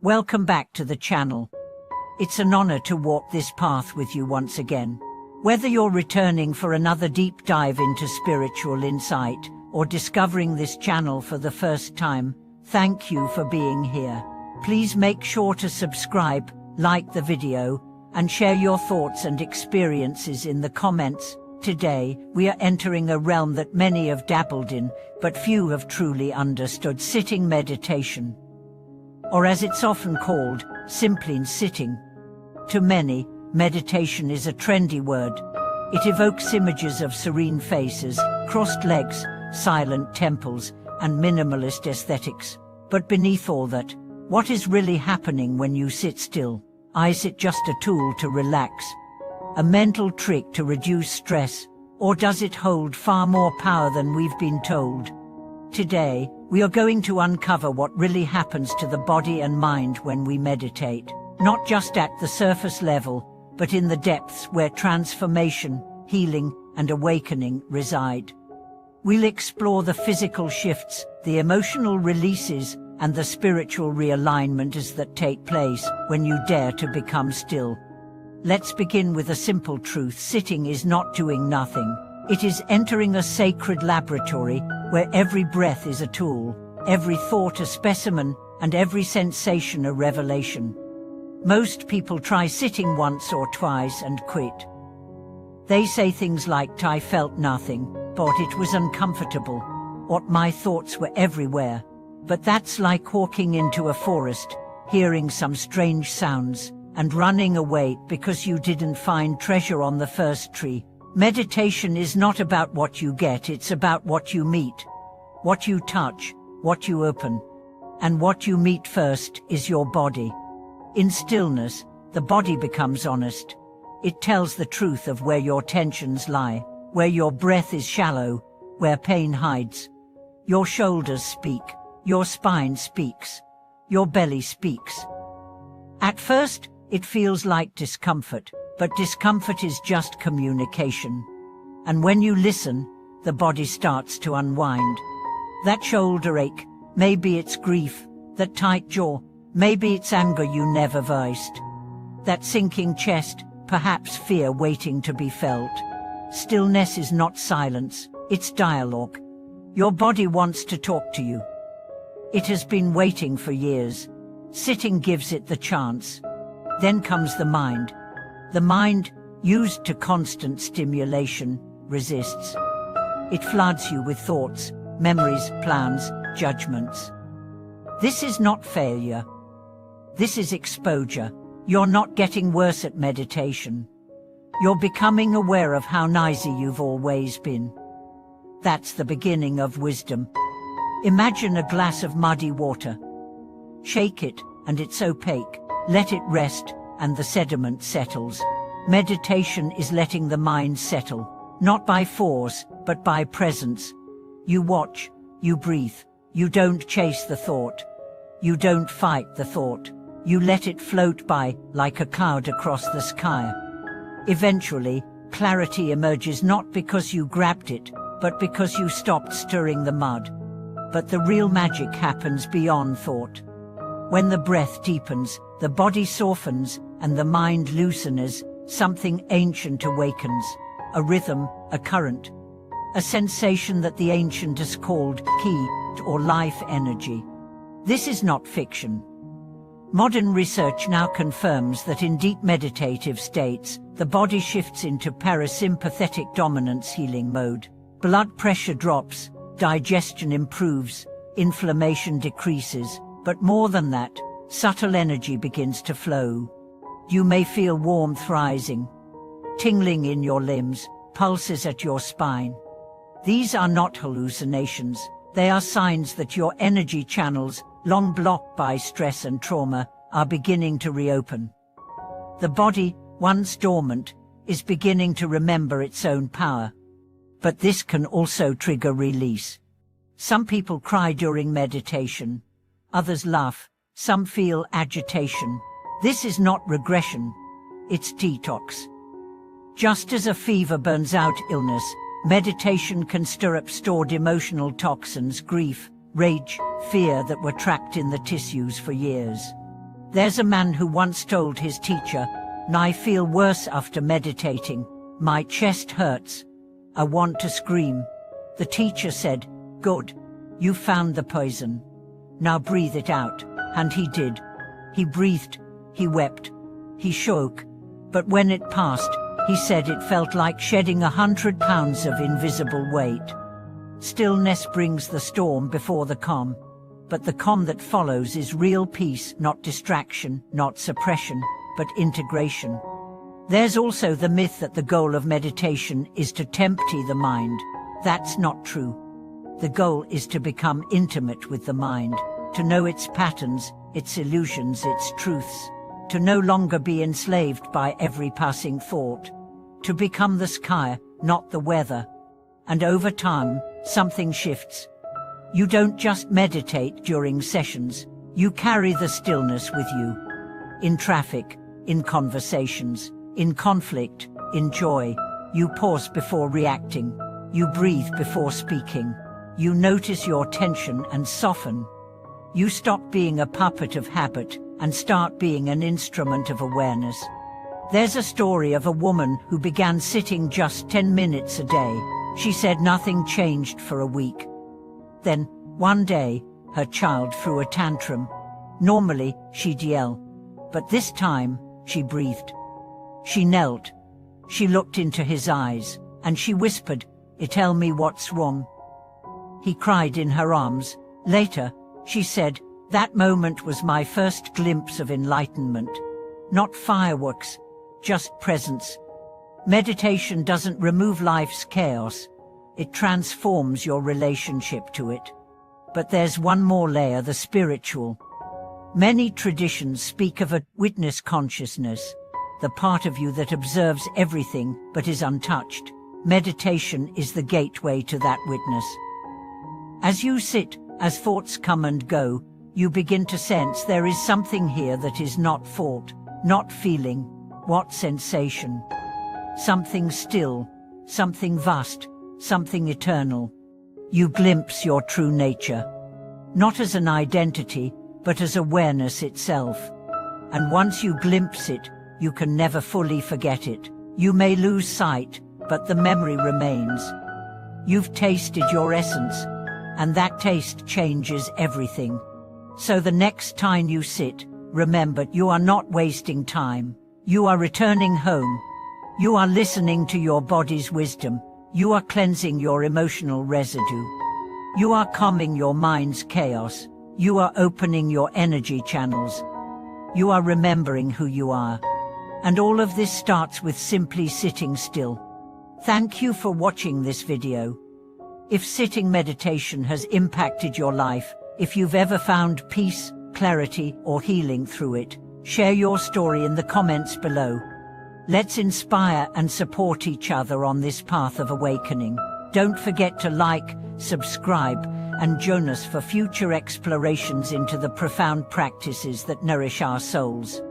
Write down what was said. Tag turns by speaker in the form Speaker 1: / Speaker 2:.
Speaker 1: Welcome back to the channel. It's an honor to walk this path with you once again. Whether you're returning for another deep dive into spiritual insight or discovering this channel for the first time, thank you for being here. Please make sure to subscribe, like the video, and share your thoughts and experiences in the comments. Today, we are entering a realm that many have dabbled in, but few have truly understood: sitting meditation. Or as it's often called, simply sitting. To many, meditation is a trendy word. It evokes images of serene faces, crossed legs, silent temples, and minimalist aesthetics. But beneath all that, what is really happening when you sit still? Is it just a tool to relax? A mental trick to reduce stress? Or does it hold far more power than we've been told? Today, we are going to uncover what really happens to the body and mind when we meditate, not just at the surface level, but in the depths where transformation, healing, and awakening reside. We'll explore the physical shifts, the emotional releases, and the spiritual realignments that take place when you dare to become still. Let's begin with a simple truth: sitting is not doing nothing. It is entering a sacred laboratory where every breath is a tool, every thought a specimen, and every sensation a revelation. Most people try sitting once or twice and quit. They say things like, "I felt nothing, but it was uncomfortable," or "my thoughts were everywhere." But that's like walking into a forest, hearing some strange sounds, and running away because you didn't find treasure on the first tree. Meditation is not about what you get, it's about what you meet. What you touch, what you open. And what you meet first is your body. In stillness, the body becomes honest. It tells the truth of where your tensions lie, where your breath is shallow, where pain hides. Your shoulders speak, your spine speaks, your belly speaks. At first, it feels like discomfort, but discomfort is just communication. And when you listen, the body starts to unwind. That shoulder ache, maybe it's grief. That tight jaw, maybe it's anger you never voiced. That sinking chest, perhaps fear waiting to be felt. Stillness is not silence, it's dialogue. Your body wants to talk to you. It has been waiting for years. Sitting gives it the chance. Then comes the mind. The mind, used to constant stimulation, resists. It floods you with thoughts, memories, plans, judgments. This is not failure. This is exposure. You're not getting worse at meditation. You're becoming aware of how noisy you've always been. That's the beginning of wisdom. Imagine a glass of muddy water. Shake it, and it's opaque. Let it rest, and the sediment settles. Meditation is letting the mind settle, not by force, but by presence. You watch, you breathe, you don't chase the thought. You don't fight the thought. You let it float by, like a cloud across the sky. Eventually, clarity emerges not because you grabbed it, but because you stopped stirring the mud. But the real magic happens beyond thought. When the breath deepens, the body softens, and the mind loosens, something ancient awakens. A rhythm, a current. A sensation that the ancients called ki, or life energy. This is not fiction. Modern research now confirms that in deep meditative states, the body shifts into parasympathetic dominance healing mode. Blood pressure drops, digestion improves, inflammation decreases, but more than that, subtle energy begins to flow. You may feel warmth rising, tingling in your limbs, pulses at your spine. These are not hallucinations. They are signs that your energy channels, long blocked by stress and trauma, are beginning to reopen. The body, once dormant, is beginning to remember its own power. But this can also trigger release. Some people cry during meditation. Others laugh. Some feel agitation. This is not regression. It's detox. Just as a fever burns out illness, meditation can stir up stored emotional toxins, grief, rage, fear that were trapped in the tissues for years. There's a man who once told his teacher, "I feel worse after meditating. My chest hurts. I want to scream." The teacher said, "Good. You found the poison. Now breathe it out." And he did. He breathed, he wept, he shook. But when it passed, he said it felt like shedding 100 pounds of invisible weight. Stillness brings the storm before the calm. But the calm that follows is real peace, not distraction, not suppression, but integration. There's also the myth that the goal of meditation is to empty the mind. That's not true. The goal is to become intimate with the mind, to know its patterns, its illusions, its truths, to no longer be enslaved by every passing thought, to become the sky, not the weather. And over time, something shifts. You don't just meditate during sessions, you carry the stillness with you. In traffic, in conversations, in conflict, in joy, you pause before reacting, you breathe before speaking, you notice your tension and soften. You stop being a puppet of habit and start being an instrument of awareness. There's a story of a woman who began sitting just 10 minutes a day. She said nothing changed for a week. Then, one day, her child threw a tantrum. Normally, she'd yell. But this time, she breathed. She knelt. She looked into his eyes, and she whispered, "Tell me what's wrong." He cried in her arms. Later, she said, "That moment was my first glimpse of enlightenment. Not fireworks, just presence." Meditation doesn't remove life's chaos. It transforms your relationship to it. But there's one more layer, the spiritual. Many traditions speak of a witness consciousness, the part of you that observes everything but is untouched. Meditation is the gateway to that witness. As you sit, as thoughts come and go, you begin to sense there is something here that is not thought, not feeling, what sensation. Something still, something vast, something eternal. You glimpse your true nature, not as an identity, but as awareness itself. And once you glimpse it, you can never fully forget it. You may lose sight, but the memory remains. You've tasted your essence, and that taste changes everything. So the next time you sit, remember you are not wasting time. You are returning home. You are listening to your body's wisdom. You are cleansing your emotional residue. You are calming your mind's chaos. You are opening your energy channels. You are remembering who you are. And all of this starts with simply sitting still. Thank you for watching this video. If sitting meditation has impacted your life, if you've ever found peace, clarity, or healing through it, share your story in the comments below. Let's inspire and support each other on this path of awakening. Don't forget to like, subscribe, and join us for future explorations into the profound practices that nourish our souls.